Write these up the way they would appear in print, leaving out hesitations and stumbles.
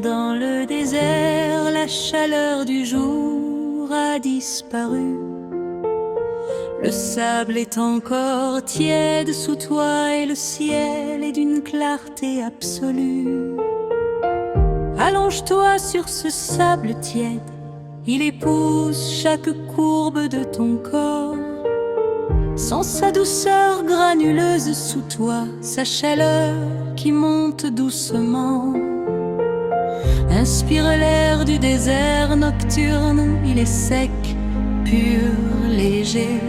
dans le désert, la chaleur du jour a disparu. Le sable est encore tiède sous toi et le ciel est d'une clarté absolue. Allonge-toi sur ce sable tiède, il épouse chaque courbe de ton corps. Sans sa douceur granuleuse sous toi, sa chaleur qui monte doucement. Inspire l'air du désert nocturne, il est sec, pur, léger.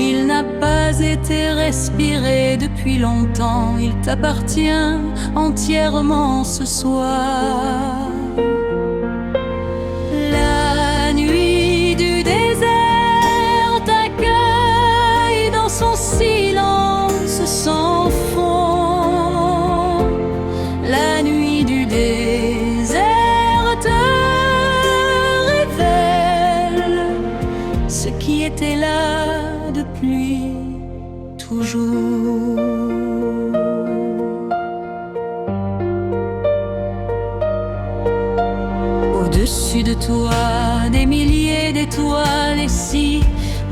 Il n'a pas été respiré depuis longtemps, il t'appartient entièrement ce soir. La nuit du désert t'accueille dans son silence sans fond. La nuit du désert te révèle ce qui était là depuis toujours. Au-dessus de toi, des milliers d'étoiles, et si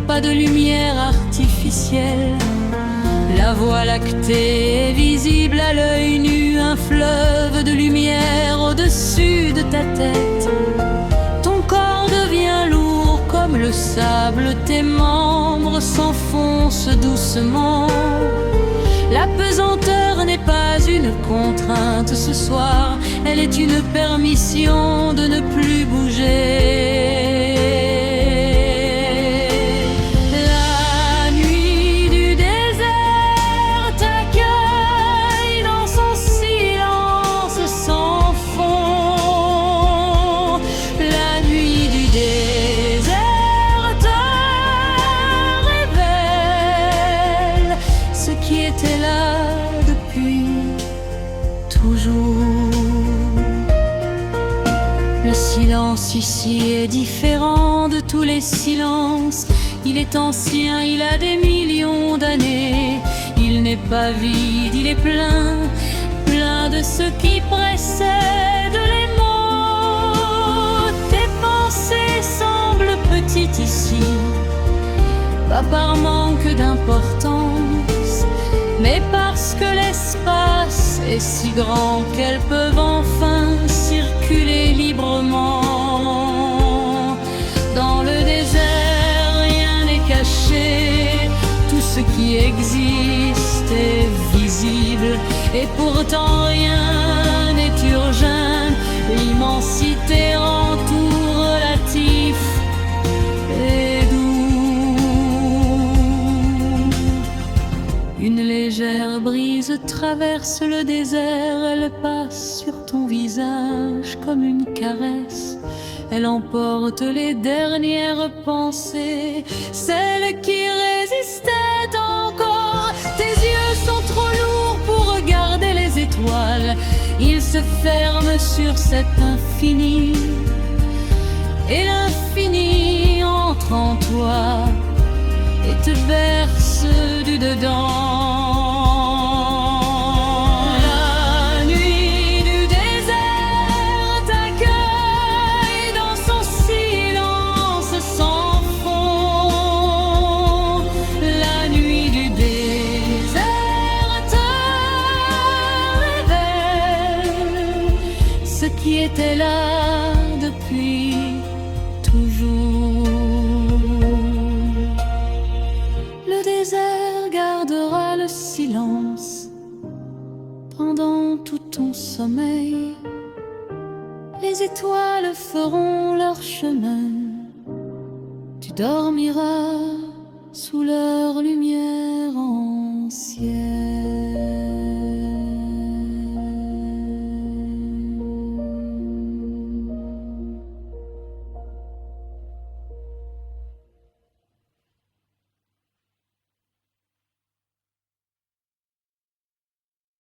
pas de lumière artificielle. La voie lactée est visible à l'œil nu, un fleuve de lumière au-dessus de ta tête. Ton corps devient lourd comme le sable, tes membres s'enfoncent doucement. La pesanteur n'est pas une contrainte ce soir, elle est une permission de ne plus bouger. La nuit du désert t'accueille dans son silence sans fond. La nuit du désert te révèle ce qui était là depuis toujours. Le silence ici est différent de tous les silences. Il est ancien, il a des millions d'années. Il n'est pas vide, il est plein, plein de ce qui précède les mots. Tes pensées semblent petites ici, pas par manque d'importance, mais parce que l'espace est si grand qu'elles peuvent enfin circuler librement. Dans le désert, rien n'est caché, tout ce qui existe est visible, et pourtant rien n'est urgent. L'immensité rend tout relatif et doux. Une légère brise traverse le désert, elle passe sur ton visage comme une caresse. Elle emporte les dernières pensées, celles qui résistaient encore. Tes yeux sont trop lourds pour regarder les étoiles, ils se ferment sur cet infini, et l'infini entre en toi et te berce du dedans. La nuit du désert t'accueille dans son silence sans fond. La nuit du désert te révèle ce qui était là depuis toujours. Le désert gardera le silence pendant tout ton sommeil. Les étoiles feront leur chemin, tu dormiras sous leur lumière ancienne.